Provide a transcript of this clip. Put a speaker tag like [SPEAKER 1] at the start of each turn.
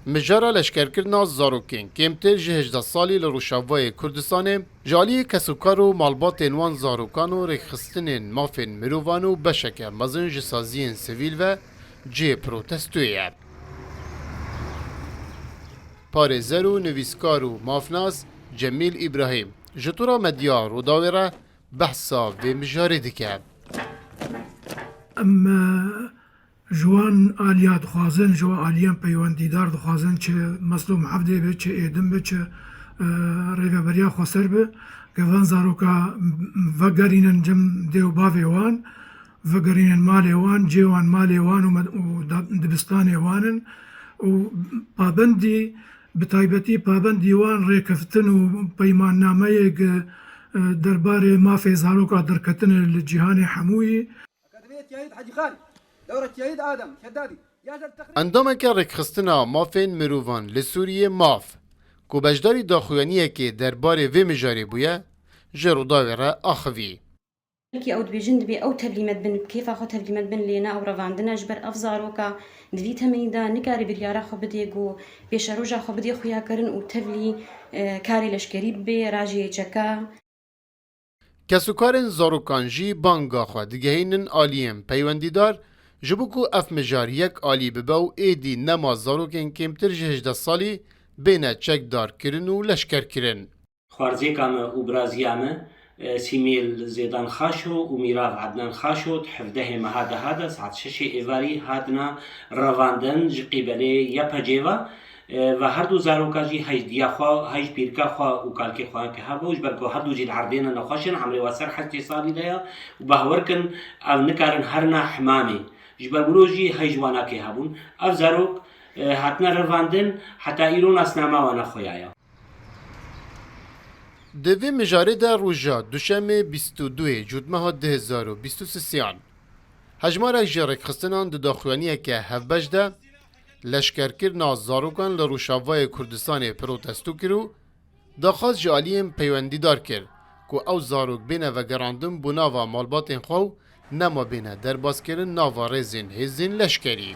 [SPEAKER 1] مجارا لشکرکردنا زاروکین کمتر جه 18 سالی لروشاوای کردستان جالی کسوکار و مالباتین وان زاروکان و رخستنین مافین مروان و بشکه مزن جسازین سویل و جه پروتستویه. پارێزەر و نویسکار و مافناس جەمیل ئیبراهیم ji tora medya Rûdawê re behsa vê mijarê dike.
[SPEAKER 2] Em jiwan aliya dixwazin, ji we aliyan peywendîdar dixwazin çi meslo mehevdê bi, çi êdin bi, çi rêveberiya xweser bi, gevan zaroka vegerînin cem dê û bavê wan, vegerînin malê wan, cê wan malê wan û dibistanê wanin û pabendî bi taybetî pabendî wan rêkeftin û peymannameyek derbarê mafê zaroka derketinê li cîhanê hemûyî.
[SPEAKER 1] Endameke rêkxistina mafên mirovan li Sûriyê maf ku beşdarî daxuyaniyekê derbarê vê mijarê bûye ji Rûdawê re axivî.
[SPEAKER 3] او دبيجن دبي او تبليمت بن كيف اخو تبليمت بن لينا او رواندنا جبر افزاروكا دبي تميدا نكاري بريارا خو بديغو بيشروجا خو بدي خويا كرن او تبلي كاري لشكري بي راجي چكا
[SPEAKER 1] Kesûkarên zarokan jî banga xwe digehînin aliyên peywendîdar ji bo ku ev mijar yek alî bibe û êdî nema zarokên kêmtir ji 18 salî bêne çekdarkirin û leşkerkirin.
[SPEAKER 4] Xwarzêka me û biraziya me سیمیل زیدان خاشو و میراف عدنان خاشو حفده مها دهاده ساعت 6 ایواری هادنا رواندن جی قیبله یا پجیوا و هر دو زاروکاجی هیچ دیاخوا هیچ پیرکا خوا و کالکی خوا که هبوش بلکه هر دو جیل عردین نخوشن عمری واسر حتی سالی لیا و بهورکن او نکارن هرنا حمامی جبر بروجی هیچ وانا که هبون او زاروک هاتنا رواندن حتی ایرون اسناما وانا خویایا.
[SPEAKER 1] Di vê mijarê de roja duşemê 22 cudmeha 2023 hejmarek ji rêkxistinan di daxuyaniyeke hevbeş de leşkerkirina zarokan li Rûşavayê Kurdistanê protestû kir û daxwaz ji aliyên peywendîdar kir ku ew zarok bêne vegerandin bû nava malbatên xwe û nema bêne derbazkirin nava rêzên hêzên leşkerî.